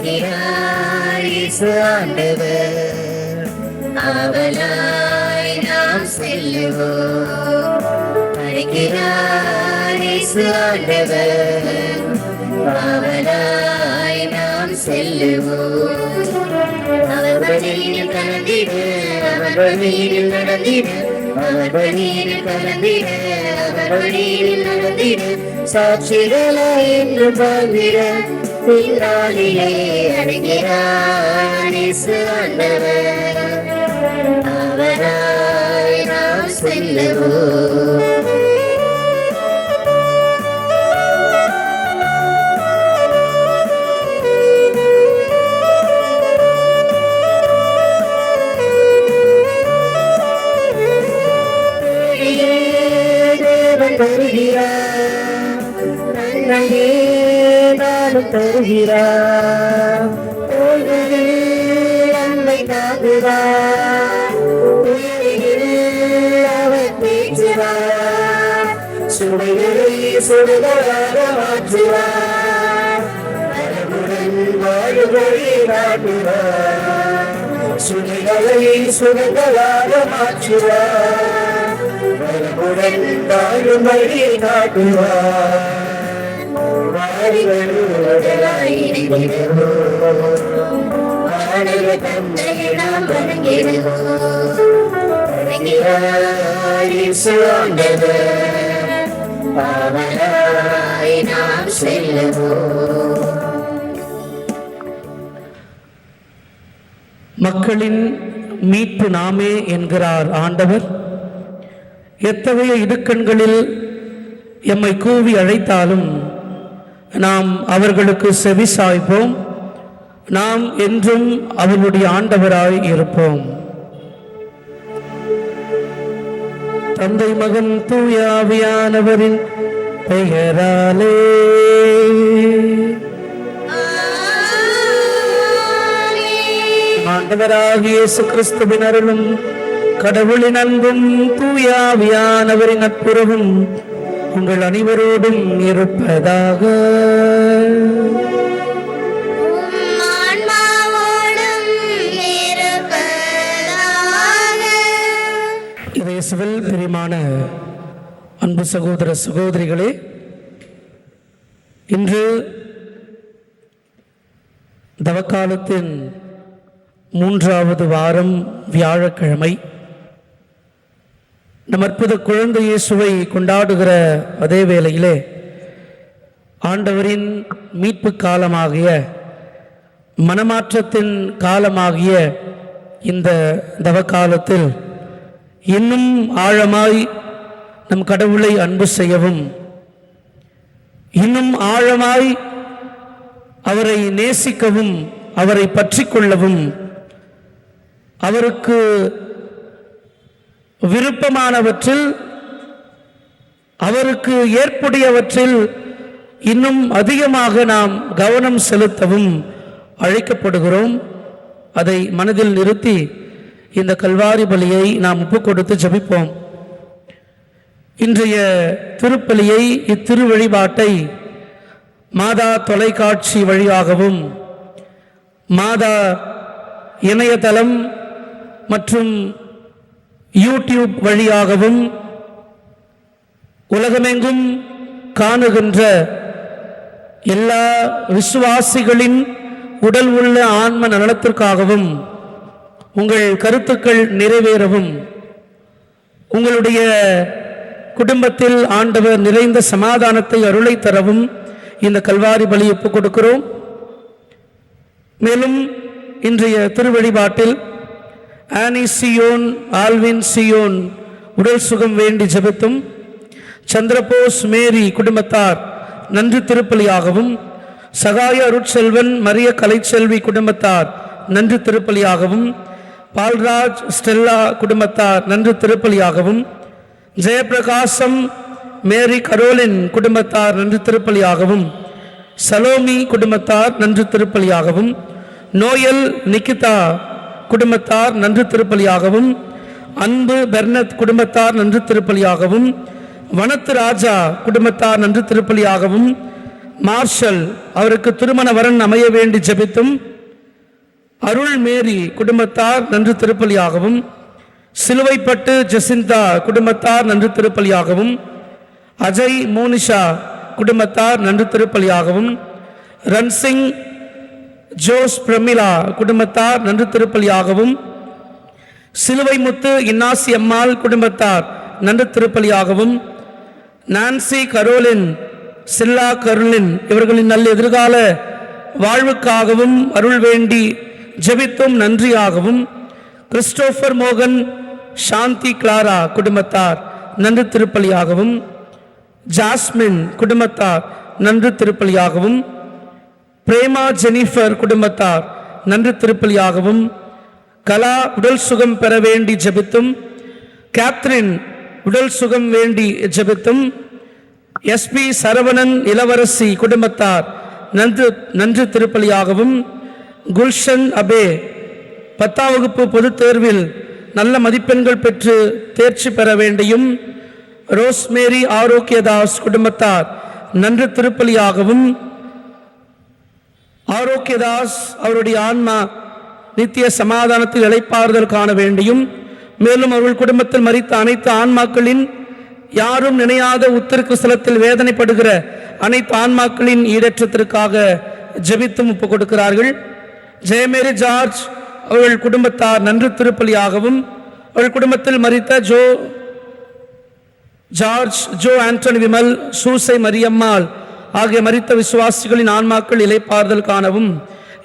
அழைக்கிறார் இயேசு ஆண்டவர், ஆவலாய் நாம் செல்லுவோம். அழைக்கிறார் இயேசு ஆண்டவர், ஆவலாய் நாம் செல்லுவோம். அவர் வழியில் கலந்திடு, அவர் வழியில் நடந்திடு, அவர் வழியில் கலந்திடு, அவர் வழியில் நடந்திடு. சாட்சிகளாய் என்று வாழ்ந்திட பின்னாளிலே அழைக்கிறார் இயேசு ஆண்டவர், அவராய் நாம் செல்லுவோம். நானும் தருகிறார், நம்மை காக்குவார், அவர் பேசுவார், சுமைகளை சுடுகளாக மாற்றுவார், வரமுடன் வாழ்வழி காட்டுவார், சுமைகளை சுடுகளாக மாற்றுவார், வரமுடன் வாழும்படி காட்டுவார். மக்களின் மீட்பு நாமே என்கிறார் ஆண்டவர். எத்தகைய இடுக்கண்களில் எம்மை கூவி அழைத்தாலும் நாம் அவர்களுக்கு செவிசாய்ப்போம். நாம் என்றும் அவர்களுடைய ஆண்டவராய் இருப்போம். தந்தை மகன் தூய ஆவியானவரின் பெயராலே ஆண்டவராகிய இயேசு கிறிஸ்துவின் அருளும் கடவுளின் அன்பும் தூய ஆவியானவரின் நட்புறவும் உங்கள் அனைவரோடும் இருப்பதாக. இயேசுவில் பிரியமான அன்பு சகோதர சகோதரிகளே, இன்று தவக்காலத்தின் 3வது வாரம் வியாழக்கிழமை. நம் அற்புத குழந்தை இயேசுவை கொண்டாடுகிற அதே வேளையிலே ஆண்டவரின் மீட்பு காலமாகிய மனமாற்றத்தின் காலமாகிய இந்த தவக்காலத்தில் இன்னும் ஆழமாய் நம் கடவுளை அன்பு செய்யவும், இன்னும் ஆழமாய் அவரை நேசிக்கவும், அவரை பற்றி கொள்ளவும், அவருக்கு விருப்பமானவற்றில், அவருக்கு ஏற்புடையவற்றில் இன்னும் அதிகமாக நாம் கவனம் செலுத்தவும் அழைக்கப்படுகிறோம். அதை மனதில் நிறுத்தி இந்த கல்வாரி பலியை நாம் ஒப்புக் கொடுத்து ஜெபிப்போம். இன்றைய திருப்பலியை, இத்திரு வழிபாட்டை மாதா தொலைக்காட்சி வழியாகவும், மாதா இணையதளம் மற்றும் யூடியூப் வழியாகவும் உலகமெங்கும் காணுகின்ற எல்லா விசுவாசிகளின் உடல் உள்ள ஆன்ம நலத்திற்காகவும், உங்கள் கருத்துக்கள் நிறைவேறவும், உங்களுடைய குடும்பத்தில் ஆண்டவர் நிறைந்த சமாதானத்தை அருளை தரவும் இந்த கல்வாரி பலி ஒப்புக் கொடுக்கிறோம். மேலும் இன்றைய திருவழிபாட்டில் ஆனி சியோன், ஆல்வின் சியோன் உடல் சுகம் வேண்டி ஜெபித்தும், சந்திரபோஸ் மேரி குடும்பத்தார் நன்றி திருப்பலியாகவும், சகாய அருட்செல்வன் மரிய கலைச்செல்வி குடும்பத்தார் நன்றி திருப்பலியாகவும், பால்ராஜ் ஸ்டெல்லா குடும்பத்தார் நன்றி திருப்பலியாகவும், ஜெயபிரகாசம் மேரி கரோலின் குடும்பத்தார் நன்றி திருப்பலியாகவும், சலோமி குடும்பத்தார் நன்றி திருப்பலியாகவும், நோயல் நிகிதா குடும்பத்தார் நன்றி திருப்பலியாகவும், அன்பு பெர்னத் குடும்பத்தார் நன்றி திருப்பலியாகவும், வனத்து ராஜா குடும்பத்தார் நன்றி திருப்பலியாகவும், மார்ஷல் அவருக்கு திருமண வரன் அமைய வேண்டி ஜெபித்தும், அருள் மேரி குடும்பத்தார் நன்று திருப்பலியாகவும், சிலுவைப்பட்டு ஜெசிந்தா குடும்பத்தார் நன்று திருப்பலியாகவும், அஜய் மோனிஷா குடும்பத்தார் நன்று திருப்பலியாகவும், ரன்சிங் ஜோஸ் பிரமிளா குடும்பத்தார் நன்று திருப்பலியாகவும், சிலுவை முத்து இன்னாசி அம்மாள் குடும்பத்தார் நன்று திருப்பலியாகவும், நான்சி கரோலின் சில்லா கருளின் இவர்களின் நல்ல எதிர்கால வாழ்வுக்காகவும் அருள் வேண்டி ஜெபித்தும் நன்றியாகவும், கிறிஸ்டோபர் மோகன் சாந்தி கிளாரா குடும்பத்தார் நன்று திருப்பலியாகவும், ஜாஸ்மின் குடும்பத்தார் நன்று திருப்பலியாகவும், பிரேமா ஜெனிஃபர் குடும்பத்தார் நன்று திருப்பலியாகவும், கலா உடல் சுகம் பெற வேண்டி ஜெபித்தும், கேத்ரின் உடல் சுகம் வேண்டி ஜெபித்தும், எஸ்பி சரவணன் இளவரசி குடும்பத்தார் நன்று திருப்பலியாகவும், குல்ஷன் அபே 10ஆம் வகுப்பு பொதுத் தேர்வில் நல்ல மதிப்பெண்கள் பெற்று தேர்ச்சி பெற வேண்டியும், ரோஸ்மேரி ஆரோக்கியதாஸ் குடும்பத்தார் நன்று திருப்பலியாகவும், ஆரோக்கியதாஸ் அவருடைய ஆன்மா நித்திய சமாதானத்தில் இளைப்பாறுதல் காண வேண்டியும், மேலும் அவர்கள் குடும்பத்தில் மரித்த அனைத்து ஆன்மாக்களின் யாரும் நினையாத உத்திருக்கு ஸ்தலத்தில் வேதனைப்படுகிற அனைத்து ஆன்மாக்களின் ஈடேற்றத்திற்காக ஜெபித்தும் ஒப்புக் கொடுக்கிறார்கள். ஜெயமேரி ஜார்ஜ் அவர்கள் குடும்பத்தார் நன்று திருப்பலியாகவும், அவர்கள் குடும்பத்தில் மரித்த ஜோ ஆண்டனி விமல், சூசை மரியம்மாள் ஆகிய மரித்த விசுவாசிகளின் ஆன்மாக்கள் இளைப்பாறுதல் காணவும்,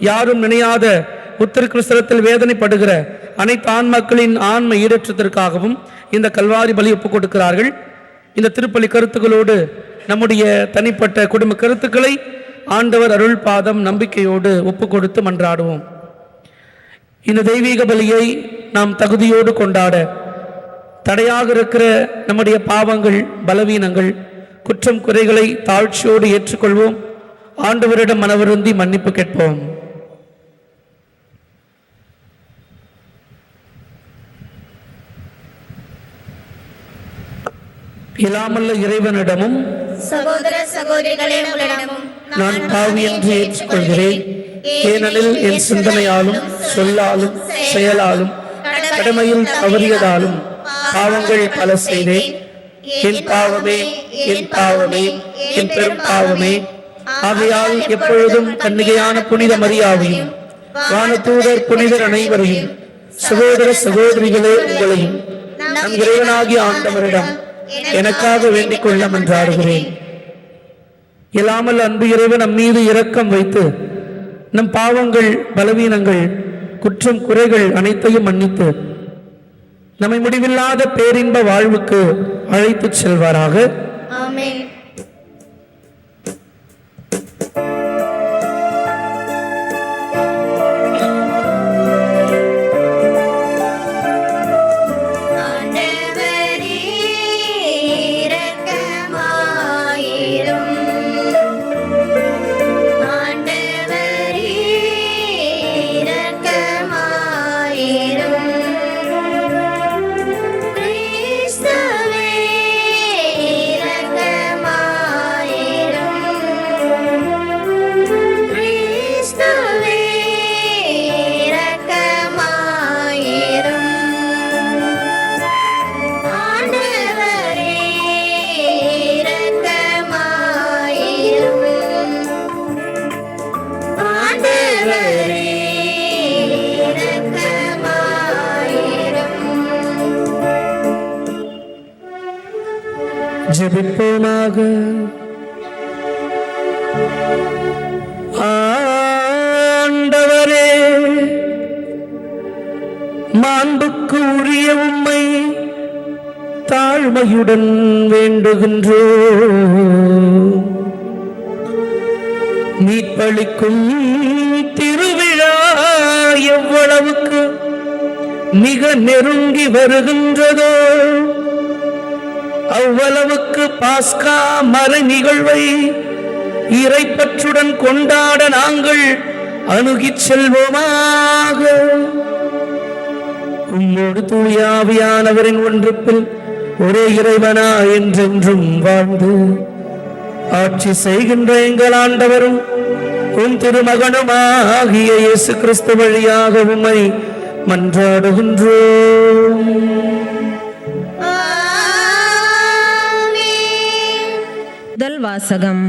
யாரும் நினையாத உத்திருக்கு ஸ்தலத்தில் வேதனைப்படுகிற அனைத்து ஆன்மாக்களின் ஆன்ம ஈடேற்றத்திற்காகவும் இந்த கல்வாரி பலி ஒப்புக் கொடுக்கிறார்கள். இந்த திருப்பலி கருத்துக்களோடு நம்முடைய தனிப்பட்ட குடும்ப கருத்துக்களை ஆண்டவர் அருள் பாதம் நம்பிக்கையோடு ஒப்புக் கொடுத்து மன்றாடுவோம். இந்த தெய்வீக பலியை நாம் தகுதியோடு கொண்டாட தடையாக இருக்கிற நம்முடைய பாவங்கள், பலவீனங்கள், குற்றம் குறைகளை தாழ்ச்சியோடு ஏற்றுக்கொள்வோம். ஆண்டவரிடம் மனவருந்தி மன்னிப்பு கேட்போம். இல்லாமல்ல இறைவனிடமும் சகோதர சகோதரிகளே உங்களிடமும் நான் பாவி என்று ஏற்றுக்கொள்கிறேன். ஏனெனில் என் சிந்தனையாலும் சொல்லாலும் செயலாலும் கடமையில் தவறியதாலும் பாவங்கள் பல செய்தேன். என் பாவமே, என் பாவமே, என் பெரும் பாவமே. ஆகையால் எப்பொழுதும் கன்னிகையான புனித மரியாவையும் வானதூதர் புனிதர் அனைவரையும் சகோதர சகோதரிகளே உங்களையும் நம் இறைவனாகிய ஆண்டவரிடம் எனக்காக வேண்டிக் கொள்ள மன்றாடுகிறேன். இல்லாமல் அன்பு இறைவன் நம் மீது இரக்கம் வைத்து நம் பாவங்கள், பலவீனங்கள், குற்றம் குறைகள் அனைத்தையும் மன்னித்து நம்மை முடிவில்லாத பேரின்ப வாழ்வுக்கு அழைத்துச் செல்வாராக. ஆமென். ஜெபிப்போமாக. ஆண்டவரே, மாண்புக்கு உரிய உம்மை தாழ்மையுடன் வேண்டுகின்றோம். மீட்பளிக்கும் திருவிழா எவ்வளவுக்கு மிக நெருங்கி வருகின்றதோ அவ்வளவுக்கு பாஸ்கா மறை நிகழ்வை இறைப்பற்றுடன் கொண்டாட நாங்கள் அணுகிச் செல்வோமாக. உம்மோடு தூய ஆவியானவரின் ஒன்றிப்பில் ஒரே இறைவனா என்றென்றும் வாழ்ந்து ஆட்சி செய்கின்ற எங்கள் ஆண்டவரும் உம் திருமகனுமாகிய இயேசு கிறிஸ்து வழியாக உம்மை மன்றாடுகின்றோம். முதல் வாசகம்.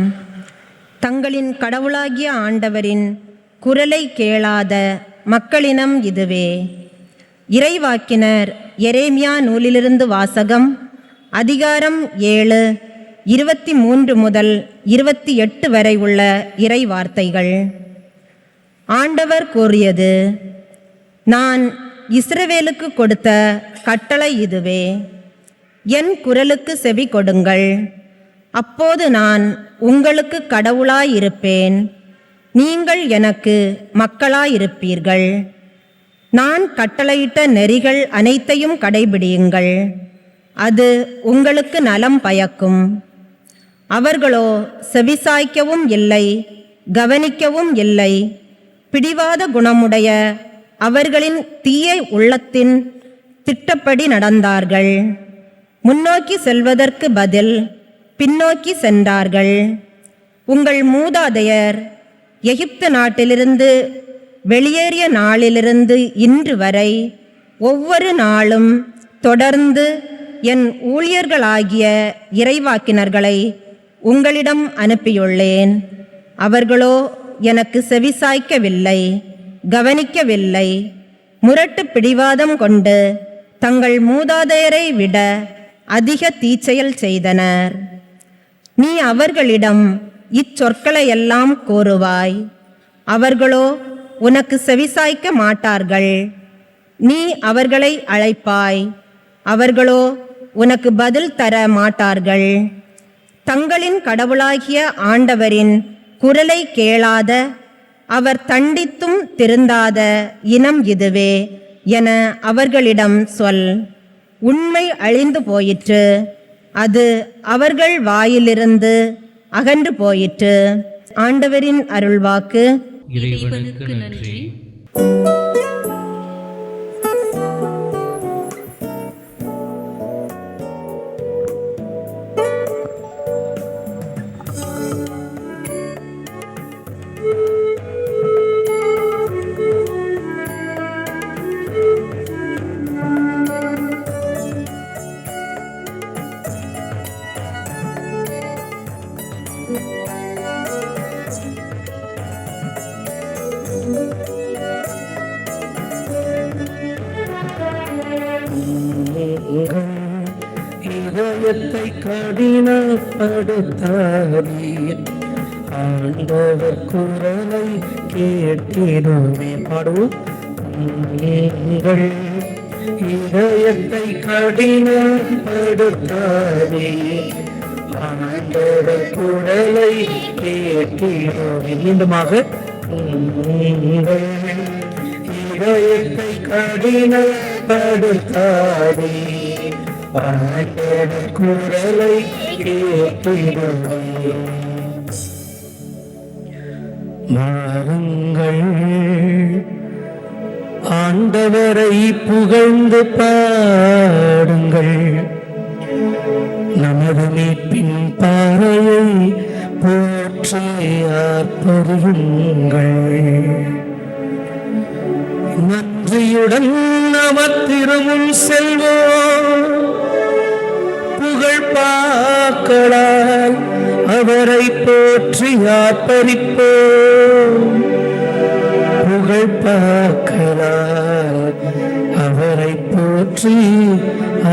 தங்களின் கடவுளாகிய ஆண்டவரின் குரலை கேளாத மக்களினம் இதுவே. இறைவாக்கினர் எரேமியா நூலிலிருந்து வாசகம். அதிகாரம் 7 23 முதல் 28 வரை உள்ள இறை வார்த்தைகள். ஆண்டவர் கூறியது: நான் இஸ்ரவேலுக்கு கொடுத்த கட்டளை இதுவே. என் குரலுக்கு செவி கொடுங்கள். அப்போது நான் உங்களுக்கு கடவுளாயிருப்பேன், நீங்கள் எனக்கு மக்களாயிருப்பீர்கள். நான் கட்டளையிட்ட நெறிகள் அனைத்தையும் கடைபிடியுங்கள், அது உங்களுக்கு நலம் பயக்கும். அவர்களோ செவிசாய்க்கவும் இல்லை, கவனிக்கவும் இல்லை. பிடிவாத குணமுடைய அவர்களின் தீய உள்ளத்தின் திட்டப்படி நடந்தார்கள். முன்னோக்கி செல்வதற்கு பதில் பின்னோக்கி சென்றார்கள். உங்கள் மூதாதையர் எகிப்து நாட்டிலிருந்து வெளியேறிய நாளிலிருந்து இன்று வரை ஒவ்வொரு நாளும் தொடர்ந்து என் ஊழியர்களாகிய இறைவாக்கினர்களை உங்களிடம் அனுப்பியுள்ளேன். அவர்களோ எனக்கு செவிசாய்க்கவில்லை, கவனிக்கவில்லை. முரட்டு பிடிவாதம் கொண்டு தங்கள் மூதாதையரை விட அதிக தீச்செயல் செய்தனர். நீ அவர்களிடம் இச்சொற்களையெல்லாம் கூறுவாய், அவர்களோ உனக்கு செவிசாய்க்க மாட்டார்கள். நீ அவர்களை அழைப்பாய், அவர்களோ உனக்கு பதில் தர மாட்டார்கள். தங்களின் கடவுளாகிய ஆண்டவரின் குரலை கேளாத, அவர் தண்டித்தும் திருந்தாத இனம் இதுவே என அவர்களிடம் சொல். உண்மை அழிந்து போயிற்று, அது அவர்கள் வாயிலிருந்து அகன்று போயிற்று. ஆண்டவரின் அருள்வாக்கு. இறைவனுக்கு நன்றி. இதயத்தை கடினப்படுத்தாதீர், ஆண்டவர் குரலை கேட்டிடுவே. பாடுவோம். உங்கள் இதயத்தை கடினப்படுத்தாதீர், ஆண்டவர் குரலை கேட்டிடுவே. மீண்டுமாக. உங்கள் இதயத்தை கடினப்படுத்தாதீர், ஆண்டவர் குரலை கேட்டிடுவே. வாருங்கள், ஆண்டவரை புகழ்ந்து பாடுங்கள். நமது மீட்பின் பாறையை போற்றி ஆர்ப்பரியுங்கள். நன்றியுடன் அவர் திருமுன் செல்வோம், புகழ் பாக்களால் அவரை போற்றி ஆர்ப்பரிப்போம். புகழ் பாக்களால் அவரை போற்றி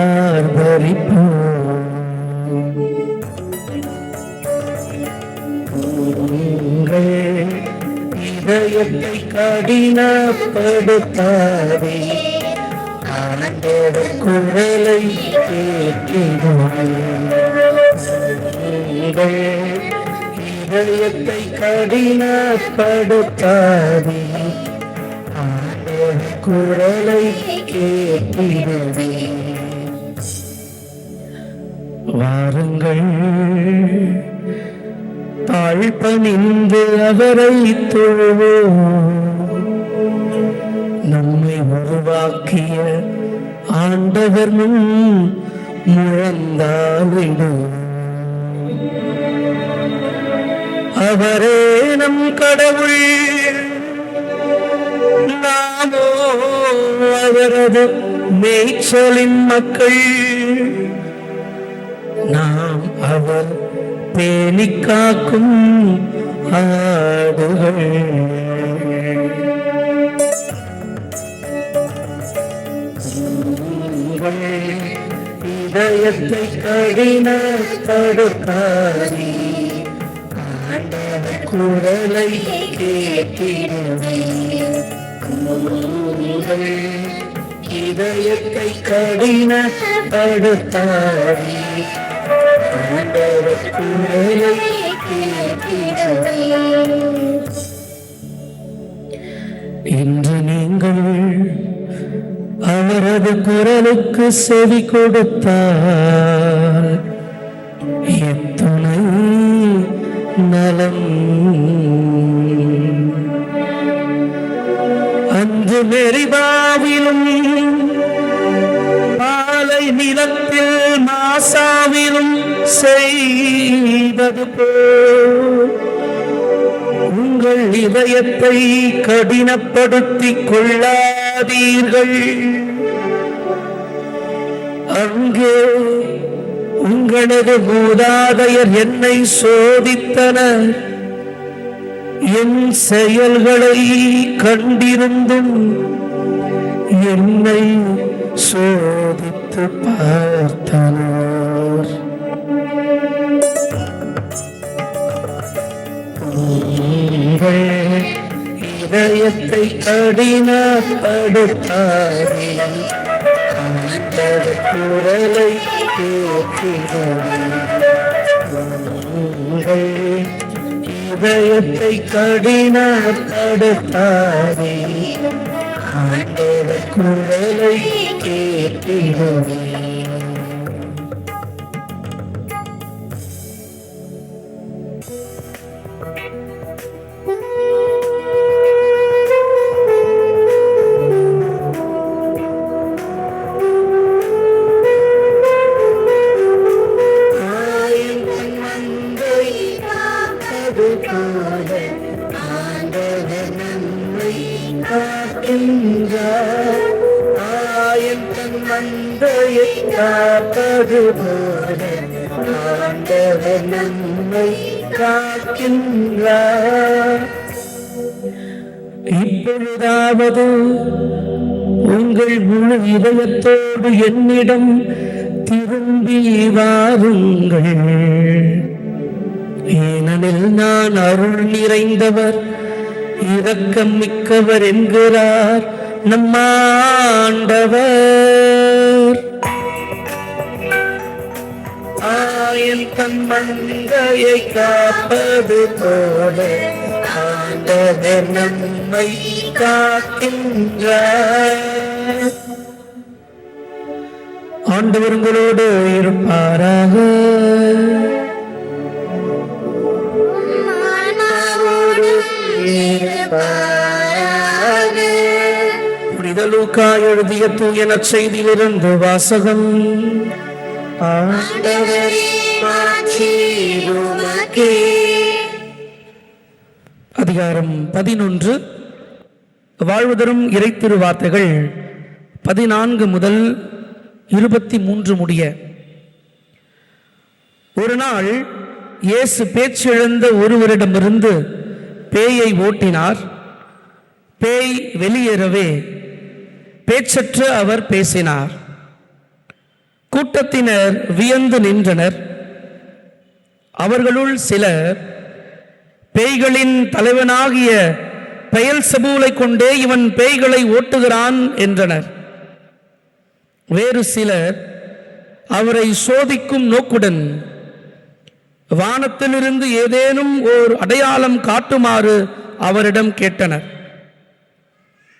ஆர்ப்பரிப்போம். உங்கள் இதயத்தை கடினப்படுத்தாதே, ஆண்டவர் குரலை கேட்டிடுங்கள். உங்கள் இதயத்தை கடினப்படுத்தாதே, ஆண்டவர் குரலை கேட்டிடுவே. வாருங்கள், தாழ்பணிந்து அவரை தொழுவோம். நம்மை உருவாக்கிய ஆண்டவர் முன் முழந்தாளிடுவோம். அவரே நம் கடவுள், நாமோ அவரது மேய்ச்சலின் மக்கள். நாம் அவர் பேணி காக்கும் ஆடுகள். இதயத்தை கடினப்படுத்தாதே, ஆண்டவர் குரலை கேட்டிடுவே. இதயத்தை கடினப்படுத்தாதே, ஆண்டவர் குரலை கேட்டிடுவே. இன்று நீங்கள் அவரது குரலுக்கு செவி கொடுத்தால் எத்துணை நலம். அன்று மெரிபாவிலும் பாலை நிலத்தில் மாசாவிலும் செய்தது போல் உங்கள் இதயத்தை கடினப்படுத்திக் கொள்ளாதீர்கள். அங்கே உங்களது மூதாதையர் என்னை சோதித்தனர், என் செயல்களை கண்டிருந்தும் என்னை சோதித்து பார்த்தனர். இதயத்தை கடினப்படுத்தாதே, ஆண்டவர் குரலை கேட்டிடுவே. இதயத்தை கடினப்படுத்தாதே, ஆண்டவர் குரலை கேட்டிடுவே. ஆயன் தன் மந்தையை காப்பது போல ஆண்டவர் நம்மை காக்கின்றார். இப்பொழுதாவது உங்கள் முழு இதயத்தோடு என்னிடம் திரும்பி வாருங்கள், ஏனெனில் நான் அருள் நிறைந்தவர் இரக்கம் மிக்கவர் என்கிறார் நம் ஆண்டவர். ஆயன் தன் மந்தையை காப்பது போல ஆண்டவர் நம்மை காக்கின்றார். ஆண்டவர் உங்களோடு இருப்பாராக. புனித லூக்கா எழுதிய தூய நற்செய்தியிலிருந்து வாசகம். அதிகாரம் 11. வாழ்வு தரும் இறைத்திரு வார்த்தைகள் 14 முதல் 23 முடிய. ஒரு நாள் இயேசு பேச்சிழந்த ஒருவரிடமிருந்து பேயை ஓட்டினார். பேய் வெளியேறவே பேச்சற்று அவர் பேசினார். கூட்டத்தினர் வியந்து நின்றனர். அவர்களுள் சிலர், பேய்களின் தலைவனாகிய பெயல்செபூலை கொண்டே இவன் பேய்களை ஓட்டுகிறான் என்றனர். வேறு சிலர் அவரை சோதிக்கும் நோக்குடன், வானத்திலிருந்து ஏதேனும் ஓர் அடையாளம் காட்டுமாறு அவரிடம் கேட்டனர்.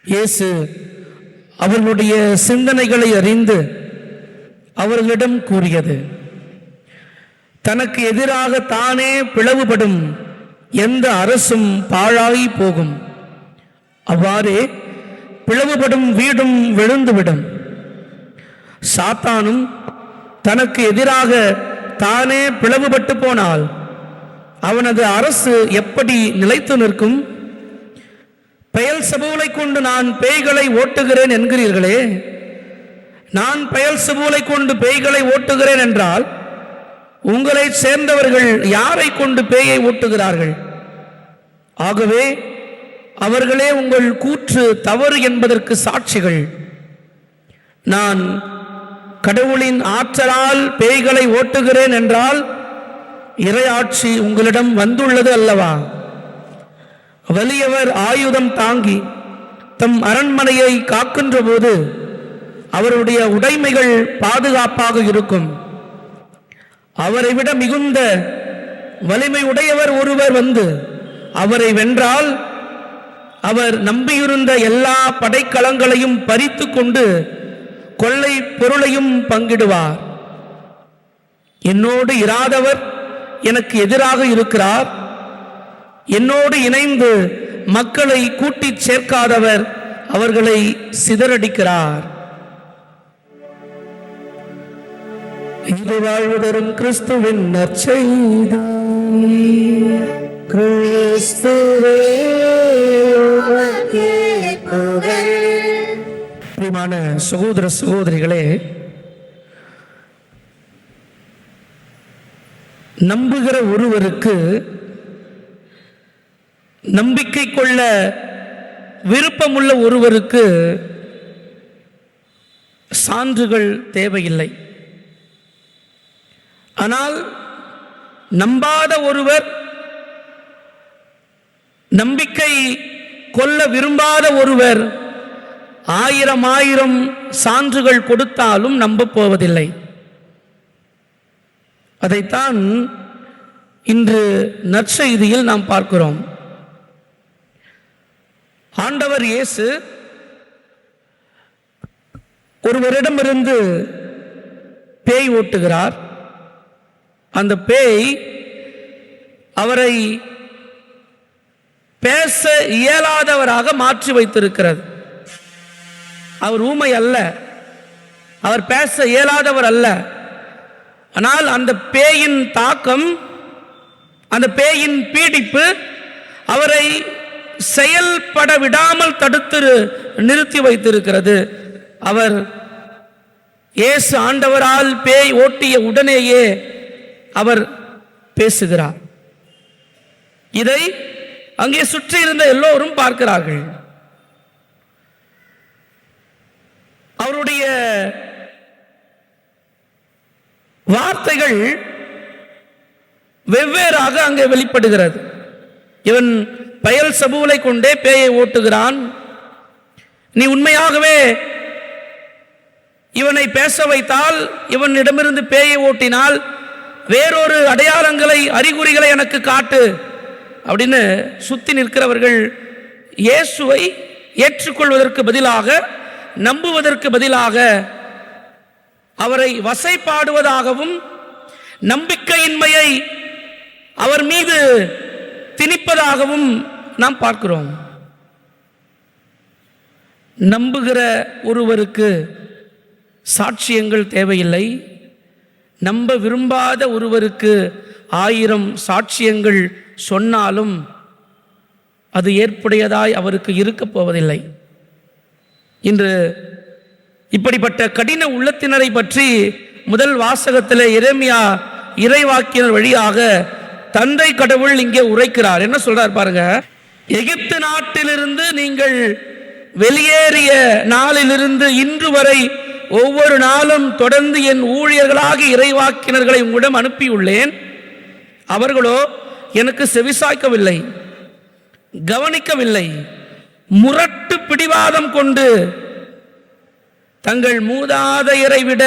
இயேசு அவர்களுடைய சிந்தனைகளை அறிந்து அவர்களிடம் கூறியது, தனக்கு எதிராக தானே பிளவுபடும் எந்த அரசும் பாழாகி போகும். அவ்வாறே பிளவுபடும் வீடும் விழுந்துவிடும். சாத்தானும் தனக்கு எதிராக தானே பிளவுபட்டு போனால் அவனது அரசு எப்படி நிலைத்து நிற்கும்? பெயல்செபூலை கொண்டு நான் பேய்களை ஓட்டுகிறேன் என்கிறீர்களே, நான் பெயல்செபூலை கொண்டு பேய்களை ஓட்டுகிறேன் என்றால் உங்களை சேர்ந்தவர்கள் யாரை கொண்டு பேயை ஓட்டுகிறார்கள்? ஆகவே அவர்களே உங்கள் கூற்று தவறு என்பதற்கு சாட்சிகள். நான் கடவுளின் ஆற்றலால் பேய்களை ஓட்டுகிறேன் என்றால் இறையாட்சி உங்களிடம் வந்துள்ளது அல்லவா? வலியவர் ஆயுதம் தாங்கி தம் அரண்மனையை காக்கின்ற போது அவருடைய உடைமைகள் பாதுகாப்பாக இருக்கும். அவரை விட மிகுந்த வலிமை உடையவர் ஒருவர் வந்து அவரை வென்றால் அவர் நம்பியிருந்த எல்லா படைக்கலங்களையும் பறித்து கொண்டு கொள்ளை பொருளையும் பங்கிடுவார். என்னோடு இராதவர் எனக்கு எதிராக இருக்கிறார். என்னோடு இணைந்து மக்களை கூட்டிச் சேர்க்காதவர் அவர்களை சிதறடிக்கிறார். இது வாழ்வு தரும் கிறிஸ்துவின் நற்செய்தி. கிறிஸ்துவே உமக்கே புகழ். பிரியமான சகோதர சகோதரிகளே, நம்புகிற ஒருவருக்கு நம்பிக்கை கொள்ள விருப்பமுள்ள ஒருவருக்கு சான்றுகள் தேவையில்லை. ஆனால் நம்பாத ஒருவர், நம்பிக்கை கொள்ள விரும்பாத ஒருவர் ஆயிரம் சான்றுகள் கொடுத்தாலும் நம்ப போவதில்லை. அதைத்தான் இன்று நற்செய்தியில் நாம் பார்க்கிறோம். ஆண்டவர் இயேசு ஒருவரிடமிருந்து பேய் ஓட்டுகிறார். அந்த பேய் அவரை பேச இயலாதவராக மாற்றி வைத்திருக்கிறது. அவர் ஊமை அல்ல, அவர் பேச இயலாதவர் அல்ல. ஆனால் அந்த பேயின் தாக்கம், அந்த பேயின் பீடிப்பு அவரை செயல்பட விடாமல் தடுத்து நிறுத்தி வைத்திருக்கிறது. அவர் இயேசு ஆண்டவரால் பேய் ஓட்டிய உடனேயே அவர் பேசுகிறார். இதை அங்கே சுற்றி இருந்த எல்லோரும் பார்க்கிறார்கள். அவருடைய வார்த்தைகள் வெவ்வேறாக அங்கே வெளிப்படுகிறது. இவன் பெயல்செபூலை கொண்டே பேயை ஓட்டுகிறான். நீ உண்மையாகவே இவனை பேச வைத்தால், இவனிடமிருந்து பேயை ஓட்டினால் வேறொரு அடையாளங்களை, அறிகுறிகளை எனக்கு காட்டு அப்படின்னு சுத்தி நிற்கிறவர்கள் இயேசுவை ஏற்றுக்கொள்வதற்கு பதிலாக, நம்புவதற்கு பதிலாக அவரை வசைபாடுவதாகவும் நம்பிக்கையின்மையை அவர் மீது திணிப்பதாகவும் நாம் பார்க்கிறோம். நம்புகிற ஒருவருக்கு சாட்சியங்கள் தேவையில்லை. நம்ப விரும்பாத ஒருவருக்கு 1000 சாட்சியங்கள் சொன்னாலும் அது ஏற்புடையதாய் அவருக்கு இருக்க போவதில்லை. இன்று இப்படிப்பட்ட கடின உள்ளத்தினரை பற்றி முதல் வாசகத்தில் எரேமியா இறைவாக்கினர் வழியாக தந்தை கடவுள் இங்கே உரைக்கிறார். என்ன சொல்றார் பாருங்க. எகிப்து நாட்டிலிருந்து நீங்கள் வெளியேறிய நாளிலிருந்து இன்று வரை ஒவ்வொரு நாளும் தொடர்ந்து என் ஊழியர்களாக இறைவாக்கினர்களை உங்களிடம் அனுப்பியுள்ளேன். அவர்களோ எனக்கு செவிசாய்க்கவில்லை, கவனிக்கவில்லை. முரட்டு பிடிவாதம் கொண்டு தங்கள் மூதாதையரை விட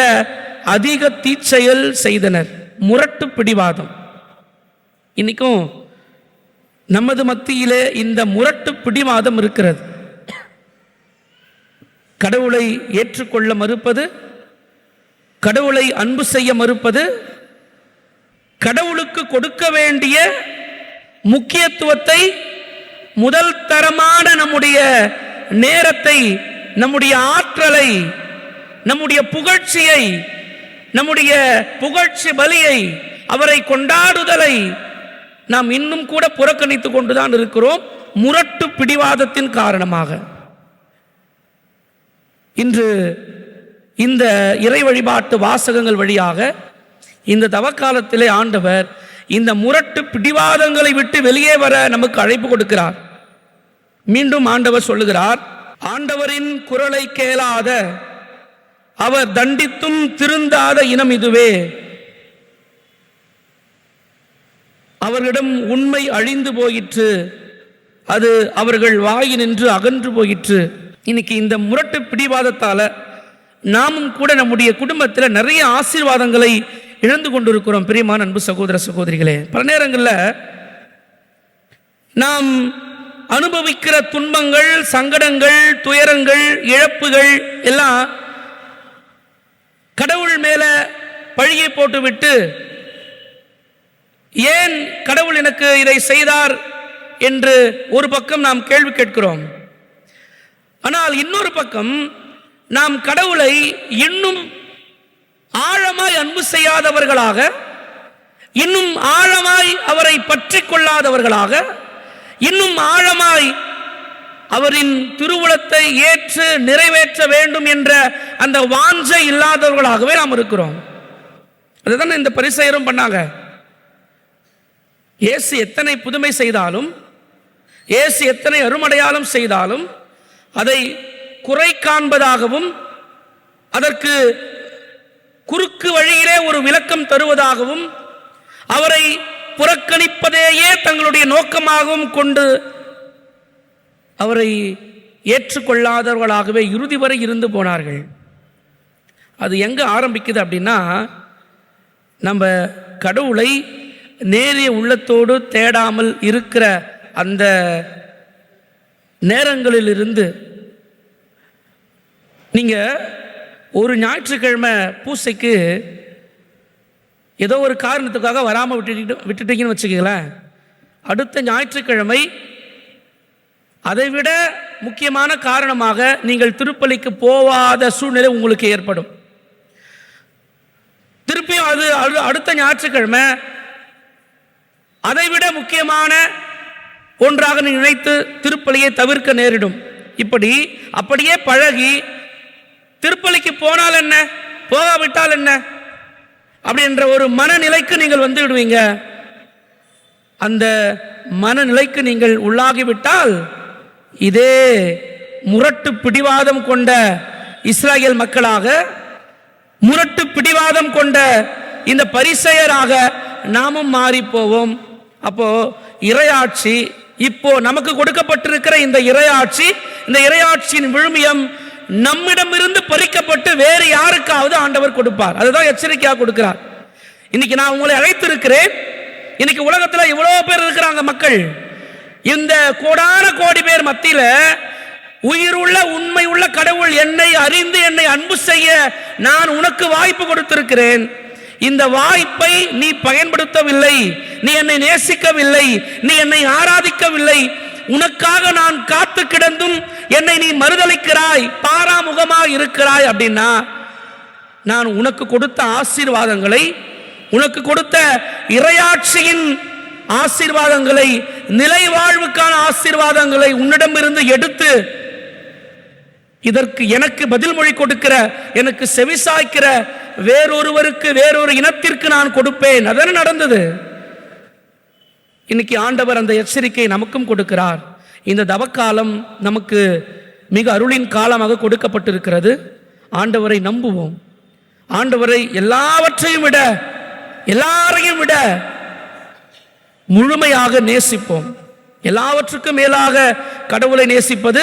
அதிக தீச்செயல் செய்தனர். முரட்டு பிடிவாதம். இன்னைக்கும் நமது மத்தியிலே இந்த முரட்டு பிடிவாதம் இருக்கிறது. கடவுளை ஏற்றுக்கொள்ள மறுப்பது, கடவுளை அன்பு செய்ய மறுப்பது, கடவுளுக்கு கொடுக்க வேண்டிய முக்கியத்துவத்தை, முதல் தரமான நம்முடைய நேரத்தை, நம்முடைய ஆற்றலை, நம்முடைய புகழ்ச்சியை, நம்முடைய புகழ்ச்சி பலியை, அவரை கொண்டாடுதலை நாம் இன்னும் கூட புறக்கணித்து கொண்டுதான் இருக்கிறோம், முரட்டு பிடிவாதத்தின் காரணமாக. இன்று இந்த இறை வழிபாட்டு வாசகங்கள் வழியாக இந்த தவக்காலத்திலே ஆண்டவர் இந்த முரட்டு பிடிவாதங்களை விட்டு வெளியே வர நமக்கு அழைப்பு கொடுக்கிறார். மீண்டும் ஆண்டவர் சொல்லுகிறார், ஆண்டவரின் குரலை கேளாத, அவர் தண்டித்தும் திருந்தாத இனம் இதுவே, அவர்களிடம் உண்மை அழிந்து போயிற்று, அது அவர்கள் வாயினின்று அகன்று போயிற்று. இன்னைக்கு இந்த முரட்டு பிடிவாதத்தால நாமும் கூட நம்முடைய குடும்பத்தில் நிறைய ஆசீர்வாதங்களை இழந்து கொண்டிருக்கிறோம். பிரியமான அன்பு சகோதர சகோதரிகளே, பல நேரங்களில் நாம் அனுபவிக்கிற துன்பங்கள், சங்கடங்கள், துயரங்கள், இழப்புகள் எல்லாம் கடவுள் மேல பழியை போட்டுவிட்டு, ஏன் கடவுள் எனக்கு இதை செய்தார் என்று ஒரு பக்கம் நாம் கேள்வி கேட்கிறோம். ஆனால் இன்னொரு பக்கம் நாம் கடவுளை இன்னும் ஆழமாய் அன்பு செய்யாதவர்களாக, இன்னும் ஆழமாய் அவரை பற்றி கொள்ளாதவர்களாக, இன்னும் ஆழமாய் அவரின் திருவுளத்தை ஏற்று நிறைவேற்ற வேண்டும் என்ற அந்த வாஞ்சை இல்லாதவர்களாகவே நாம் இருக்கிறோம். அதுதான் இந்த பரிசேயரும் பண்ணாங்க. இயேசு எத்தனை புதுமை செய்தாலும், இயேசு எத்தனை அருமடையாளம் செய்தாலும் அதை குறை காண்பதாகவும், அதற்கு குறுக்கு வழியிலே ஒரு விளக்கம் தருவதாகவும், அவரை புறக்கணிப்பதையே தங்களுடைய நோக்கமாகவும் கொண்டு அவரை ஏற்றுக்கொள்ளாதவர்களாகவே இறுதி வரை இருந்து போனார்கள். அது எங்கே ஆரம்பிக்குது அப்படின்னா, நம்ம கடவுளை நேரிய உள்ளத்தோடு தேடாமல் இருக்கிற அந்த நேரங்களிலிருந்து. நீங்கள் ஒரு ஞாயிற்றுக்கிழமை பூசைக்கு ஏதோ ஒரு காரணத்துக்காக வராமல் விட்டுட்டீங்கன்னு வச்சுக்கங்களேன், அடுத்த ஞாயிற்றுக்கிழமை அதைவிட முக்கியமான காரணமாக நீங்கள் திருப்பலிக்கு போகாத சூழ்நிலை உங்களுக்கு ஏற்படும். திருப்பியும் அது அடுத்த ஞாயிற்றுக்கிழமை அதைவிட முக்கியமான ஒன்றாக நினைத்து திருப்பலியை தவிர்க்க நேரிடும். அப்படியே பழகி திருப்பலிக்கு போனால் என்ன, போகாவிட்டால் என்ன அப்படின்ற ஒரு மனநிலைக்கு நீங்கள் வந்து விடுவீங்க. அந்த மனநிலைக்கு நீங்கள் உள்ளாகிவிட்டால் இதே முரட்டு பிடிவாதம் கொண்ட இஸ்ராயேல் மக்களாக, முரட்டு பிடிவாதம் கொண்ட இந்த பரிசேயராக நாமும் மாறி போவோம். அப்போ இறையாட்சி, இப்போ நமக்கு கொடுக்கப்பட்டிருக்கிற இந்த இறையாட்சி, இந்த இறையாட்சியின் விழுமியம் நம்மிடமிருந்து பறிக்கப்பட்டு வேறு யாருக்காவது ஆண்டவர் கொடுப்பார். அதுதான் எச்சரிக்கையாக கொடுக்கிறார். இன்னைக்கு நான் உங்களை அழைத்திருக்கிறேன். இன்னைக்கு உலகத்தில் இவ்வளவு பேர் இருக்கிறாங்க மக்கள். இந்த கோடான கோடி பேர் மத்தியில் உயிருள்ள உண்மை உள்ள கடவுள் என்னை அறிந்து என்னை அன்பு செய்ய நான் உனக்கு வாய்ப்பு கொடுத்திருக்கிறேன். இந்த வாய்ப்பை நீ பயன்படுத்தவில்லை, நீ என்னை நேசிக்கவில்லை, நீ என்னை ஆராதிக்கவில்லை, உனக்காக நான் காத்து கிடந்தும் என்னை நீ மறுதலிக்கிறாய், பாராமுகமாக இருக்கிறாய் அப்படின்னா, நான் உனக்கு கொடுத்த ஆசீர்வாதங்களை, உனக்கு கொடுத்த இறையாட்சியின் ஆசீர்வாதங்களை, நிலை வாழ்வுக்கான ஆசீர்வாதங்களை உன்னிடமிருந்து எடுத்து இதற்கு எனக்கு பதில் மொழி கொடுக்கிற, எனக்கு செவிசாய்க்கிற வேறொருவருக்கு, வேறொரு இனத்திற்கு நான் கொடுப்பேன். அதான நடந்தது. இன்னைக்கு ஆண்டவர் அந்த எச்சரிக்கை நமக்கும் கொடுக்கிறார். இந்த தவக்காலம் நமக்கு மிக அருளின் காலமாக கொடுக்கப்பட்டிருக்கிறது. ஆண்டவரை நம்புவோம். ஆண்டவரை எல்லாவற்றையும் விட, எல்லாரையும் விட முழுமையாக நேசிப்போம். எல்லாவற்றுக்கும் மேலாக கடவுளை நேசிப்பது,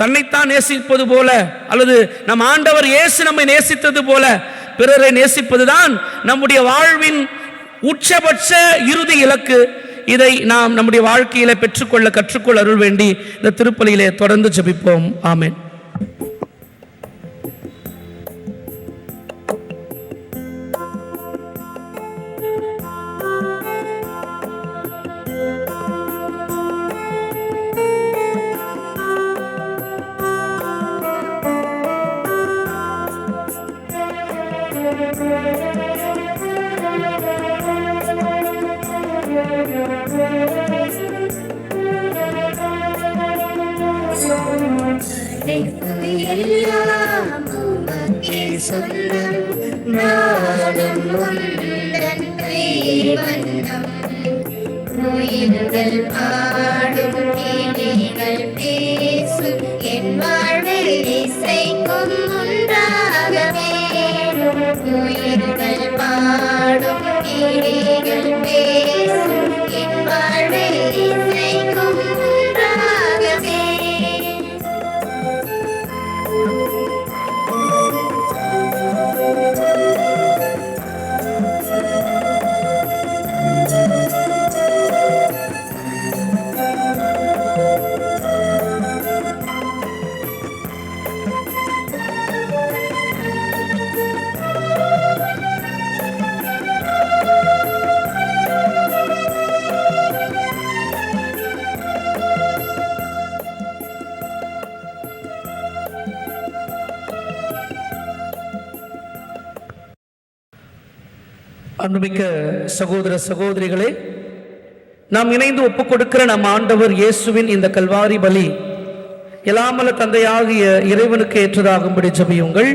தன்னைத்தான் நேசிப்பது போல, அல்லது நம் ஆண்டவர் இயேசு நம்மை நேசித்தது போல பிறரை நேசிப்பதுதான் நம்முடைய வாழ்வின் உச்சபட்ச இறுதி இலக்கு. இதை நாம் நம்முடைய வாழ்க்கையில பெற்றுக்கொள்ள கற்றுக்கொள்ள அருள் வேண்டி இந்த திருப்பலியிலே தொடர்ந்து ஜெபிப்போம். ஆமென். Thank you. எல்லாம் உமக்கே சொந்தம். நாடும் உந்தன் கைவண்ணம். உயிர்கள் பாடும் கிளிகள் பேசும் என் வாழ்வில் இசைக்கும் ஒன்றாகவே. உயிர்கள் பாடும் கிளிகள் பேசும் என் வாழ்வில் இசைக்கும் ஒன்றாகவே. அன்புமிக்க சகோதர சகோதரிகளே, நாம் இணைந்து ஒப்புக் கொடுக்கிற நம் ஆண்டவர் இயேசுவின் இந்த கல்வாரி பலி எல்லாமல்ல தந்தையாகிய இறைவனுக்கு ஏற்றதாகும்படி ஜெபியுங்கள்.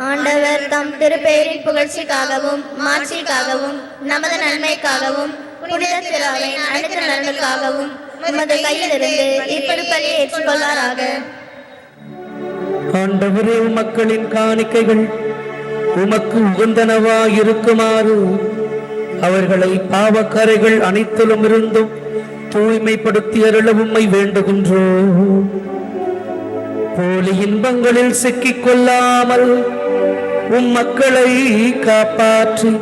ஆண்டவர் தம் திருப்பெயரின் புகழ்ச்சிக்காகவும் மாட்சிக்காகவும் நமது நன்மைக்காகவும் புனித திருவின் அனைத்து நலனுக்காகவும் உமது கையிலிருந்து இப்படிப்பலி ஏற்றுக்கொள்வாராக. ஆண்டவரே, மக்களின் காணிக்கைகள் உமக்கு உகந்தனவாய் இருக்குமாறு அவர்களை பாவக்கரைகள் அனைத்திலும் இருந்தும் தூய்மைப்படுத்தி அருள உம்மை வேண்டுகின்றோம். போலி இன்பங்களில் சிக்கிக் கொள்ளாமல் உம் மக்களை காப்பாற்றி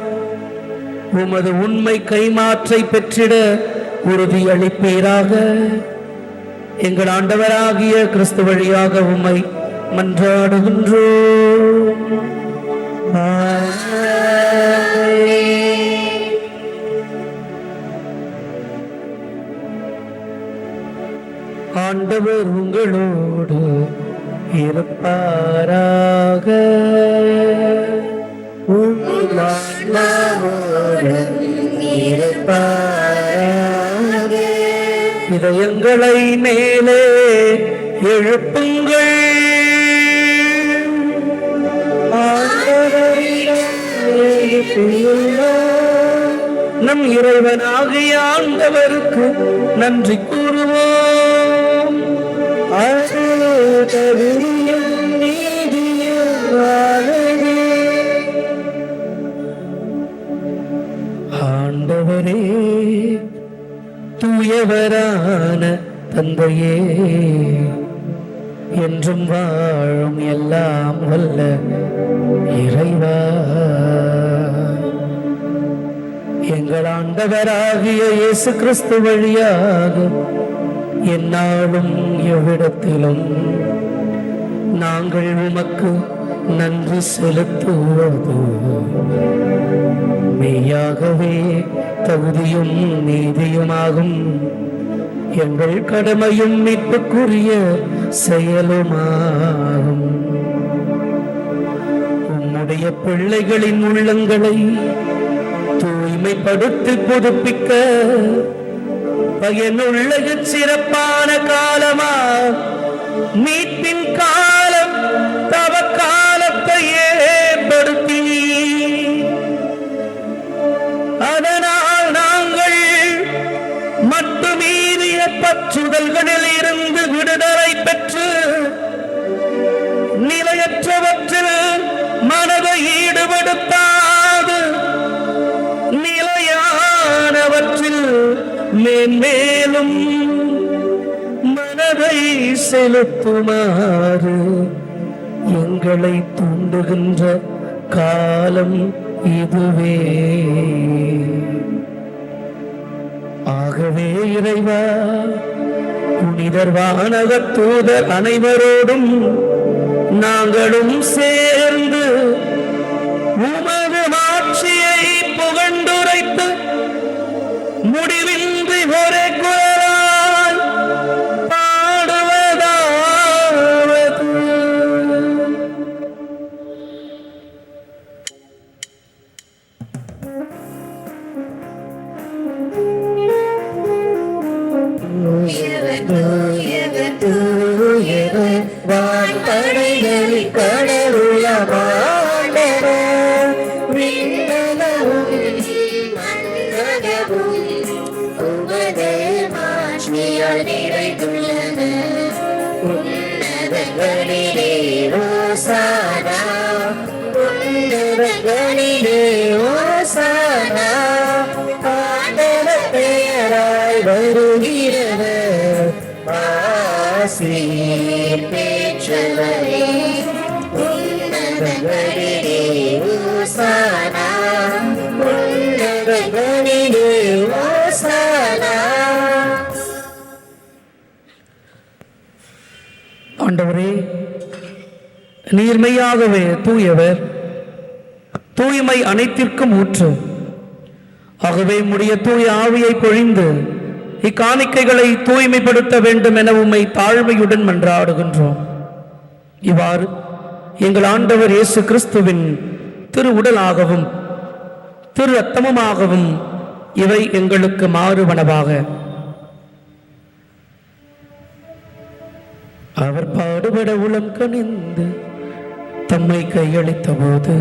உமது உண்மை கைமாற்றை பெற்றிட உறுதியளிப்பீராக. எங்கள் ஆண்டவராகிய கிறிஸ்து வழியாக உம்மை மன்றாடுகின்றோம். ஆண்டவர் உங்களோடு இருப்பாராக. இதயங்களை மேலே எழுப்புங்கள். நம் இறைவனாகிய ஆண்டவருக்கு நன்றி கூறுவோம். ஆண்டவரே, தூயவரான தந்தையே, என்றும் வாழும் எல்லாம் வல்ல இறைவா, எங்கள் ஆண்டவராகிய இயேசு கிறிஸ்து வழியாக எந்நாளும் எவ்விடத்திலும் நாங்கள் உமக்கு நன்றி செலுத்துவது மெய்யாகவே தகுதியும் நீதியுமாகும். எங்கள் கடமையும் மீட்புக்குரிய செயலுமாகும். உம்முடைய பிள்ளைகளின் உள்ளங்களை தூய்மைப்படுத்தி புதுப்பிக்க பயனுள்ள சிறப்பான காலமா மீட்பின் காலம் தவ காலத்தை ஏற்படுத்தி அதனால் நாங்கள் மட்டுமீறிய பற்றுதல்களில் இருந்து விடுதலை பெற்று நிலையற்றவற்றில் மனதை ஈடுபடுத்தாது நிலையானவற்றில் மேன்மேலும் மனதை செலுத்துமாறு எங்களை தூண்டுகின்ற காலம் இதுவே. ஆகவே இறைவா, புனிதர் வானகத் தூதர் அனைவரோடும் நாங்களும் சேர்ந்து உமது மாட்சியை புகழ்ந்துரைத்து முடிவின்றி ஒரே குரலாய் பாடுவதாவது. தூயவர், தூயவர், தூயவர், வான் நிறைந்துள்ளன. உன்னதங்களிலே ஓசானா, உன்னதங்களிலே ஓசானா. ஆண்டவர் பெயராய் வருகிறவர் ஆசீர் பெற்றவரே. உன்னதங்களிலே ஓசானா, உன்னதங்களிலே ஓசானா. ஆண்டவரே, நீர்மையாகவே தூயவர், தூய்மை அனைத்திற்கும் ஊற்று. ஆகவே உம்முடைய தூய ஆவியை பொழிந்து இக்காணிக்கைகளை தூய்மைப்படுத்த வேண்டும் என உம்மை தாழ்மையுடன் மன்றாடுகின்றோம். இவ்வாறு எங்கள் ஆண்டவர் இயேசு கிறிஸ்துவின் திரு உடலாகவும் திரு ரத்தமுமாகவும் இவை எங்களுக்கு மாறுவனவாக. அவர் பாடுபட உளம் கனிந்து தம்மை கையளித்த போது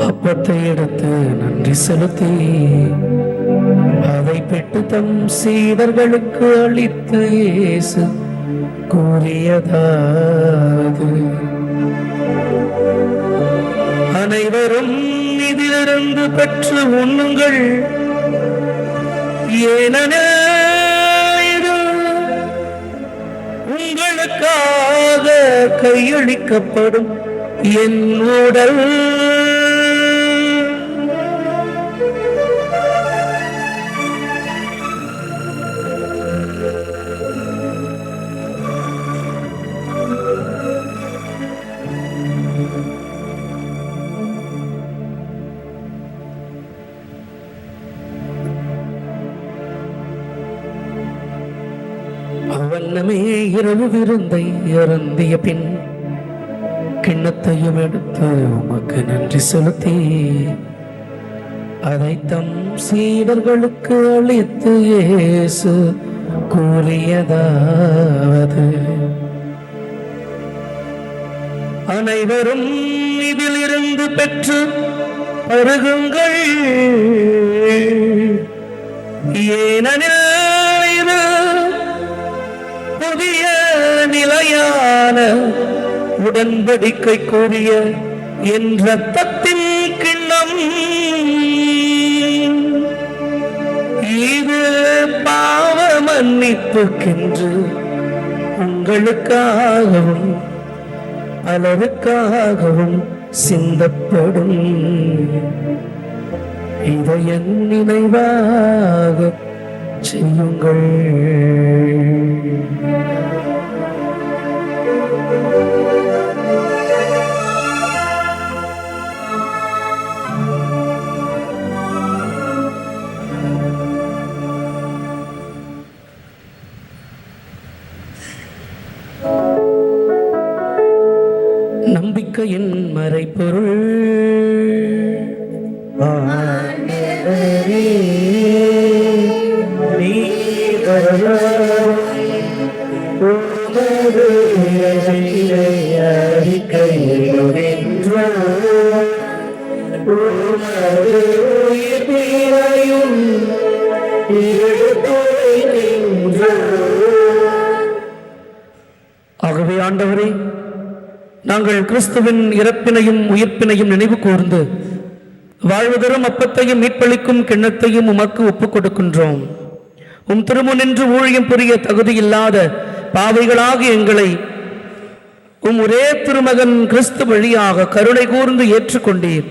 அப்பத்தை எடுத்து நன்றி செலுத்தி அதை பெற்று தம் சீடர்களுக்கு அளித்து இயேசு கூறியதாவது, அனைவரும் இதிலிருந்து பெற்று உண்ணுங்கள், ஏனெனில் இது உங்களுக்காக கையளிக்கப்படும் என் உடல். அவ்வண்ணமே இரவு விருந்தை அருந்திய பின் கிண்ணத்தையும் எடுத்து உமக்கு நன்றி செலுத்தி அதை தம் சீடர்களுக்கு அளித்து இயேசு கூறியதாவது, அனைவரும் இதிலிருந்து பெற்று பருகுங்கள், ஏனெனில் இது புதிய நிலையான உடன்படிக்கைக்குரிய என் இரத்தத்தின் கிண்ணம். இது பாவ மன்னிப்புக்கென்று உங்களுக்காகவும் பலருக்காகவும் சிந்தப்படும். இதை என் நினைவாக செய்யுங்கள். நம்பிக்கையின் மறைபொருள், ஆண்டவரே, நீர் உமது அறிக்கையிடுகின்றோம். உமது உயிர்ப்பினையும் எடுத்துரைக்கின்றோம். ஆகவே ஆண்டவரே, நாங்கள் கிறிஸ்துவின் இறப்பினையும் உயிர்ப்பினையும் நினைவு கூர்ந்து வாழ்வு தரும் அப்பத்தையும் மீட்பளிக்கும் கிண்ணத்தையும் உமக்கு ஒப்புக் கொடுக்கின்றோம். உம் திருமுனின்று ஊழியம் புரிய தகுதியில்லாத பாவைகளாக எங்களை உம் ஒரே திருமகன் கிறிஸ்து வழியாக கருணை கூர்ந்து ஏற்றுக்கொண்டீர்.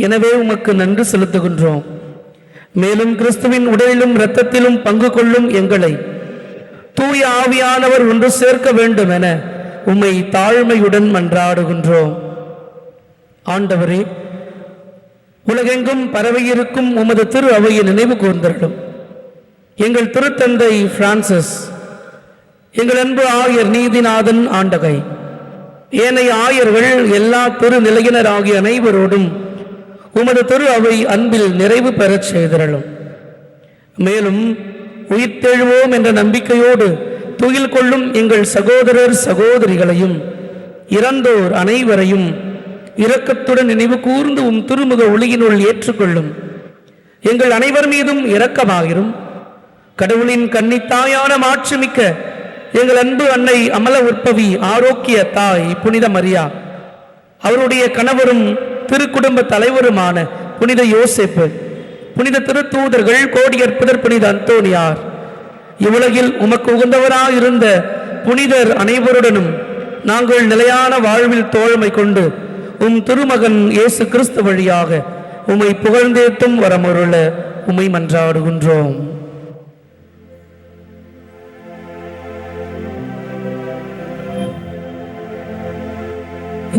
எனவே உமக்கு நன்றி செலுத்துகின்றோம். மேலும் கிறிஸ்துவின் உடலிலும் இரத்தத்திலும் பங்கு கொள்ளும் எங்களை தூய ஆவியானவர் ஒன்று சேர்க்க வேண்டும் என உம்மை தாழ்மையுடன் மன்றாடுகின்றோம். ஆண்டவரே, உலகெங்கும் பரவியிருக்கும் உமது திரு அவையை நினைவு கூர்ந்தருளும். எங்கள் திருத்தந்தை பிரான்சிஸ், எங்கள் அன்பு ஆயர் நீதிநாதன் ஆண்டகை, ஏனைய ஆயர்கள், எல்லா திரு நிலையினர் ஆகிய அனைவரோடும் உமது திரு அவை அன்பில் நிறைவு பெறச் செய்திருளும். மேலும் உயிர்த்தெழுவோம் என்ற நம்பிக்கையோடு துயில் கொள்ளும் எங்கள் சகோதரர் சகோதரிகளையும் இறந்தோர் அனைவரையும் இரக்கத்துடன் நினைவு கூர்ந்து உம் திருமுக ஒளியினுள் ஏற்றுக்கொள்ளும். எங்கள் அனைவர் மீதும் இரக்கமாகிரும். கடவுளின் கன்னித்தாயான மாட்சிமிக்க எங்கள் அன்பு அன்னை அமல உற்பவி ஆரோக்கிய தாய் புனித மரியா, அவருடைய கணவரும் திருக்குடும்ப தலைவருமான புனித யோசேப்பு, புனித திருத்தூதர்கள் கோடியற்புதர் புனித அந்தோனியார், இவ்வுலகில் உமக்கு உகந்தவராயிருந்த புனிதர் அனைவருடனும் நாங்கள் நிலையான வாழ்வில் தோழமை கொண்டு உம் திருமகன் இயேசு கிறிஸ்து வழியாக உம்மை புகழ்ந்தேத்தும் வரமருள உம்மை மன்றாடுகின்றோம்.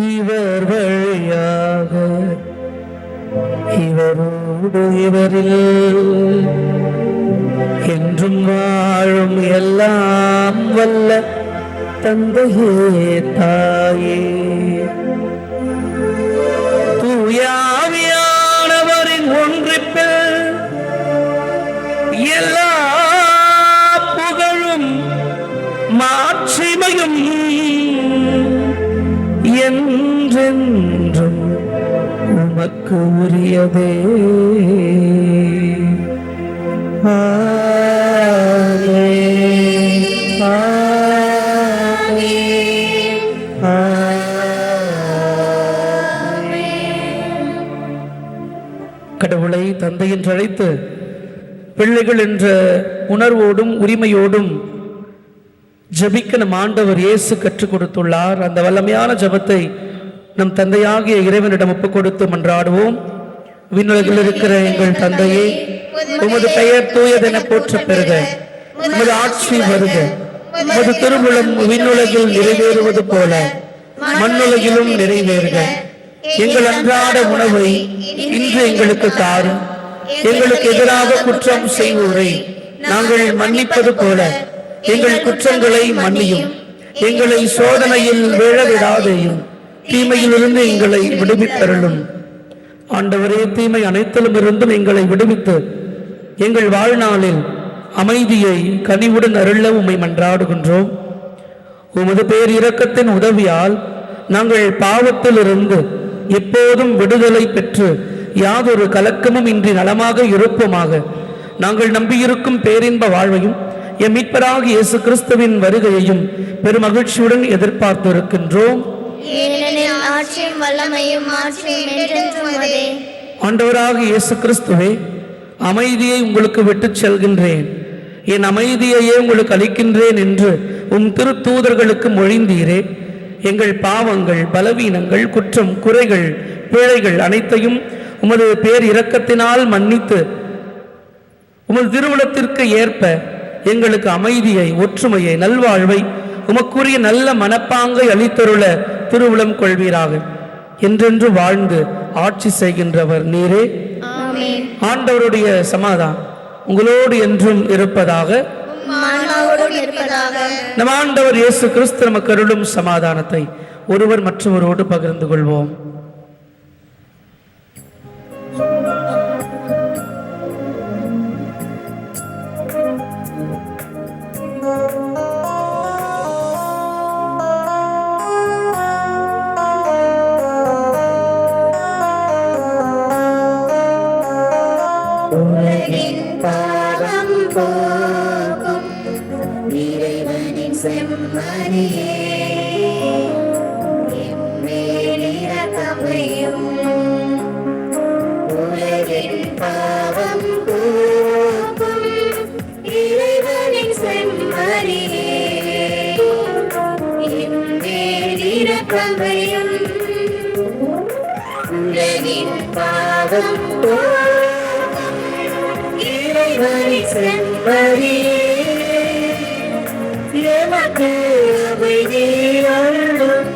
இவர் வழியாக இவரோடு இவரில் என்றும் வாழும் எல்லாம் வல்ல தந்தையே தாயே, தூயாவியானவரின் ஒன்றிப்பில் எல்லா புகழும் மாட்சிமையும் என்றென்றும் உமக்கு உரியதே. ஆமென், ஆமென், ஆமென். கடவுளை தந்தை என்று அழைத்து பிள்ளைகள் என்ற உணர்வோடும் உரிமையோடும் ஜபிக்க நம் ஆண்டவர் இயேசு கற்றுக் கொடுத்துள்ளார். அந்த வல்லமையான ஜபத்தை நம் தந்தையாகிய இறைவனிடம் ஒப்புக் கொடுத்து மன்றாடுவோம். விண்ணுலகில் இருக்கிற எங்கள் தந்தையே, உமது பெயர் தூயதென போற்ற பெறுக, உமது ஆட்சி வருக, உமது திருவுளம் விண்ணுலகில் நிறைவேறுவது போல மண்ணுலகிலும் நிறைவேறுக. எங்கள் அன்றாட உணவை இன்று எங்களுக்கு தாரும். எங்களுக்கு எதிராக குற்றம் செய்வோரை நாங்கள் மன்னிப்பது போல எங்கள் குற்றங்களை மன்னியும். எங்களை சோதனையில் விழவிடாதேயும், தீமையிலிருந்து எங்களை விடுவித்தருளும். ஆண்டவரே, தீமை அனைத்திலும் இருந்தும் எங்களை விடுவித்து எங்கள் வாழ்நாளில் அமைதியை கனிவுடன் அருள உம்மை மன்றாடுகின்றோம். உமது பேர் இரக்கத்தின் உதவியால் நாங்கள் பாவத்திலிருந்து எப்போதும் விடுதலை பெற்று யாதொரு கலக்கமும் இன்றி நலமாக இருப்போமாக. நாங்கள் நம்பியிருக்கும் பேரின்ப வாழ்வையும் எம் மீட்பராக இயேசு கிறிஸ்துவின் வருகையையும் பெருமகிழ்ச்சியுடன் எதிர்பார்த்திருக்கின்றோம். ஆண்டவராக இயேசு கிறிஸ்துவே, அமைதியை உங்களுக்கு விட்டுச் செல்கின்றேன், என் அமைதியையே உங்களுக்கு அளிக்கின்றேன் என்று உம் திருத்தூதர்களுக்கு மொழிந்தீரே. எங்கள் பாவங்கள், பலவீனங்கள், குற்றம், குறைகள், பிழைகள் அனைத்தையும் உமது பேர் இரக்கத்தினால் மன்னித்து உமது திருவுளத்திற்கு ஏற்ப எங்களுக்கு அமைதியை, ஒற்றுமையை, நல்வாழ்வை, உமக்குரிய நல்ல மனப்பாங்கை அளித்தருள திருவுளம் கொள்வீராக. என்றென்று வாழ்ந்து ஆட்சி செய்கின்றவர் நீரே. ஆண்டவருடைய சமாதானம் உங்களோடு என்றும் இருப்பதாக. நம் ஆண்டவர் இயேசு கிறிஸ்து நமக்கு அருளும் சமாதானத்தை ஒருவர் மற்றவரோடு பகிர்ந்து கொள்வோம். உலகின் பாவம் போக்கும் இறைவனின் செம்மறியே, எம்மேல் இரக்கமையும். உலகின் பாவம் போக்கும் இறைவனின் செம்மறியே, எம்மேல் இரக்கமையும். உலகின் பாவம் செம்மறியே, எமக்கு அமைதி அருளும்.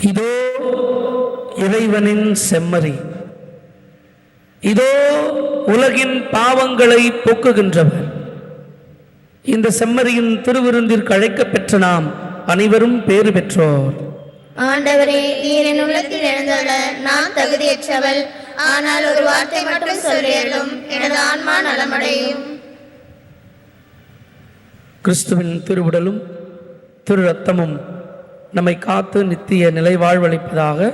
இதோ இறைவனின் செம்மறி, இதோ உலகின் பாவங்களை போக்குகின்றவர். இந்த செம்மறியின் திருவிருந்திற்கு அழைக்கப் பெற்ற நாம் அனைவரும் பேறு பெற்றோர். ஆண்டவரே, நீர் என் உள்ளத்தில் எழுந்தருள நான் தகுதியற்றவள். ஆனால் ஒரு வார்த்தை மட்டும் சொல்லியலும் எனது ஆன்மா நலமடையும். கிறிஸ்துவின் திருவுடலும் திரு ரத்தமும் நம்மை காத்து நித்திய நிலை வாழ்வளிப்பதாக.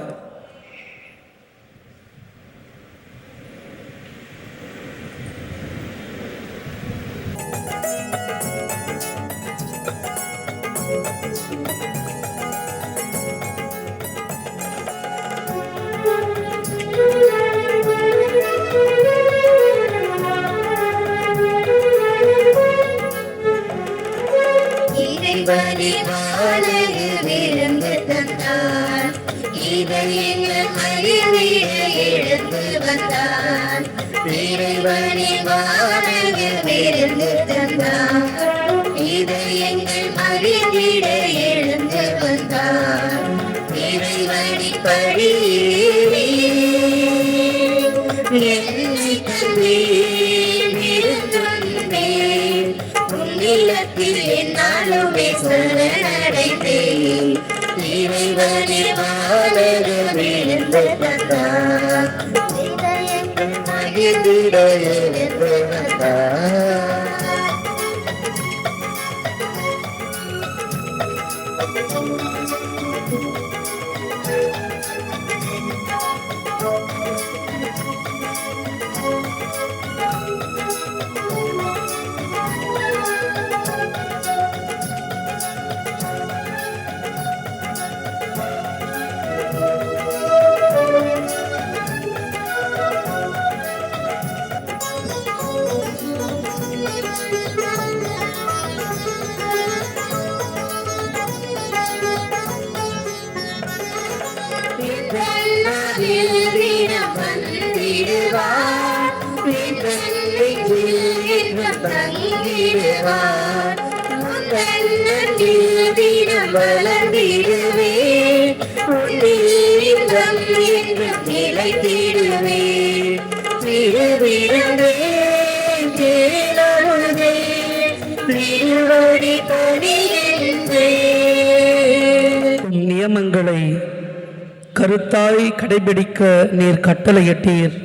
இறைவனே வானகு விருந்து தந்தான், இதயங்கள் மகிழ்ந்திட எழுந்து வந்தான். இறைவனே வானகு விருந்து தந்தான், இதயங்கள் மகிழ்ந்திட எழுந்து வந்தான். இறைவனி படியே என்னை தந்தேன் விருந்தொன்றேன், உள்ளத்தில் என்னாலுமே சரணடைந்தேன். இறைவனே வானக விருந்து தந்தான், இதயங்கள் மகிழ்ந்திட எழுந்து வந்தான். வளர்ந்திடுவே நிலைத்திடுவே திருவிருந்தே திருநருளே திருவடி பணிகின்றே. நியமங்களை கருத்தாய் கடைபிடிக்க நீர் கட்டளையிட்டீர்.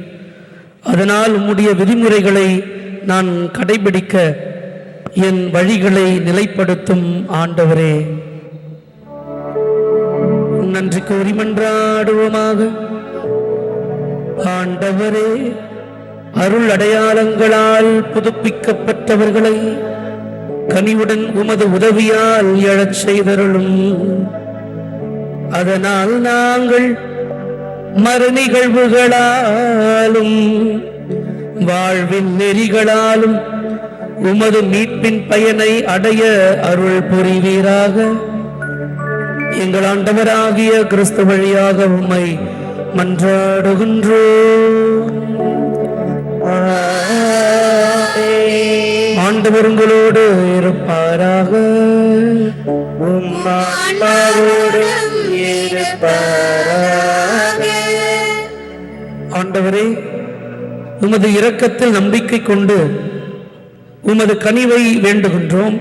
அதனால் உம்முடைய விதிமுறைகளை நான் கடைபிடிக்க என் வழிகளை நிலைப்படுத்தும் ஆண்டவரே. நன்றி கூறி மன்றாடுவோமாக. ஆண்டவரே, அருள் அடையாளங்களால் புதுப்பிக்கப்பட்டவர்களை கனிவுடன் உமது உதவியால் எழச் செய்தருளும். அதனால் நாங்கள் மறு நிகழ்வுகளாலும் வாழ்வின் நெறிகளாலும் உமது மீட்பின் பயனை அடைய அருள் புரிவீராக. எங்கள் ஆண்டவராகிய கிறிஸ்து வழியாக உம்மை மன்றாடுகின்றோம். ஆண்டவர் உங்களோடு இருப்பாராக. ஆண்டவரே, உமது இரக்கத்தில் நம்பிக்கை கொண்டு உமது கனிவை வேண்டுகின்றோம்.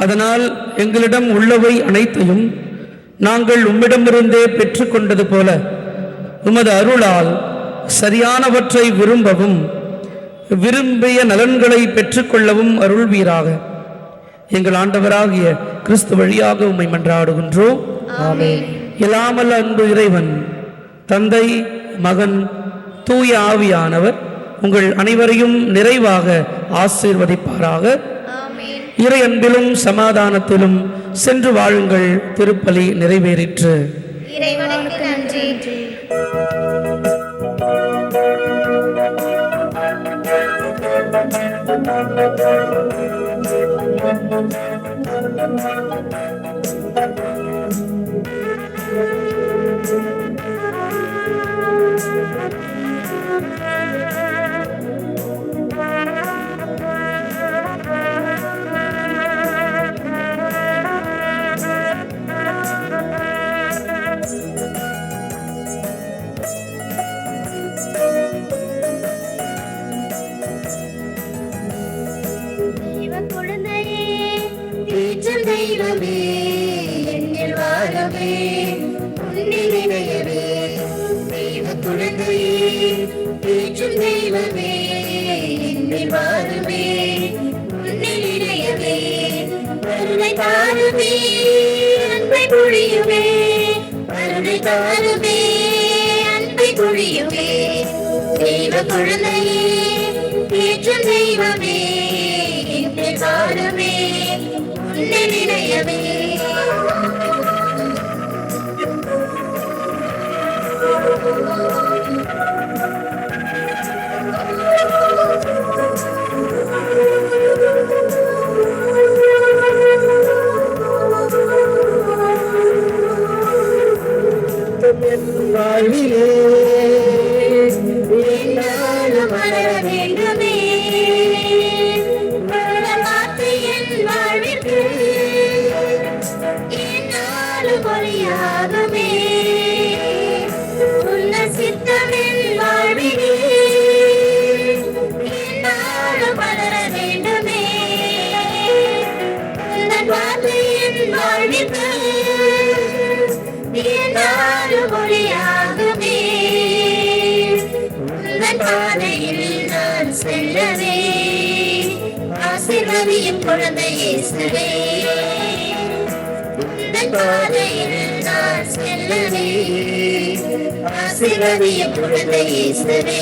அதனால் எங்களிடம் உள்ளவை அனைத்தையும் நாங்கள் உம்மிடமிருந்தே பெற்றுக்கொண்டது போல உமது அருளால் சரியானவற்றை விரும்பவும் விரும்பிய நலன்களை பெற்றுக்கொள்ளவும் அருள்வீராக. எங்கள் ஆண்டவராகிய கிறிஸ்து வழியாக உம்மை மன்றாடுகின்றோம். ஆமென். இல்லாமல் அன்பு இறைவன் தந்தை, மகன், தூய ஆவியானவர் உங்கள் அனைவரையும் நிறைவாக ஆசீர்வதிப்பாராக. இறை அன்பிலும் சமாதானத்திலும் சென்று வாழுங்கள். திருப்பலி நிறைவேறிற்று. இறைவனுக்கு நன்றி. தெய்வமே என்னில் வாழவே உன்னில் இணையவே, தெய்வ குழந்தையே பேச்சும் தெய்வமே என்னில் வாழவே உன்னில் இணையவே, கருணை தாருமே அன்பை பொழியுமே அருளை தாருமே அன்பை பொழியுமே தெய்வ குழந்தையே ஏற்றும் தெய்வமே இன்று வாருமே உன்னை நினையவே வாழ்விலே என்னாலும் வளர வேண்டுமே வளர பார்த்து என் வாழ்விற்கு என்னாலும் ஒளியாகுமே உன்ன சித்தமின் வாழ்விலே என்னாலும் வளர வேண்டுமே உன்னன் வார்த்தை என் வாழ்விற்கு என்னாலும் ஒளியாகுமே உன்னன் பாதையில் நான் செல்லவே ஆசீர்வதியும் குழந்தை இயேசுவே உன்னன் பாதையில் நான் செல்லவே ஆசீர்வதியும் குழந்தை இயேசுவே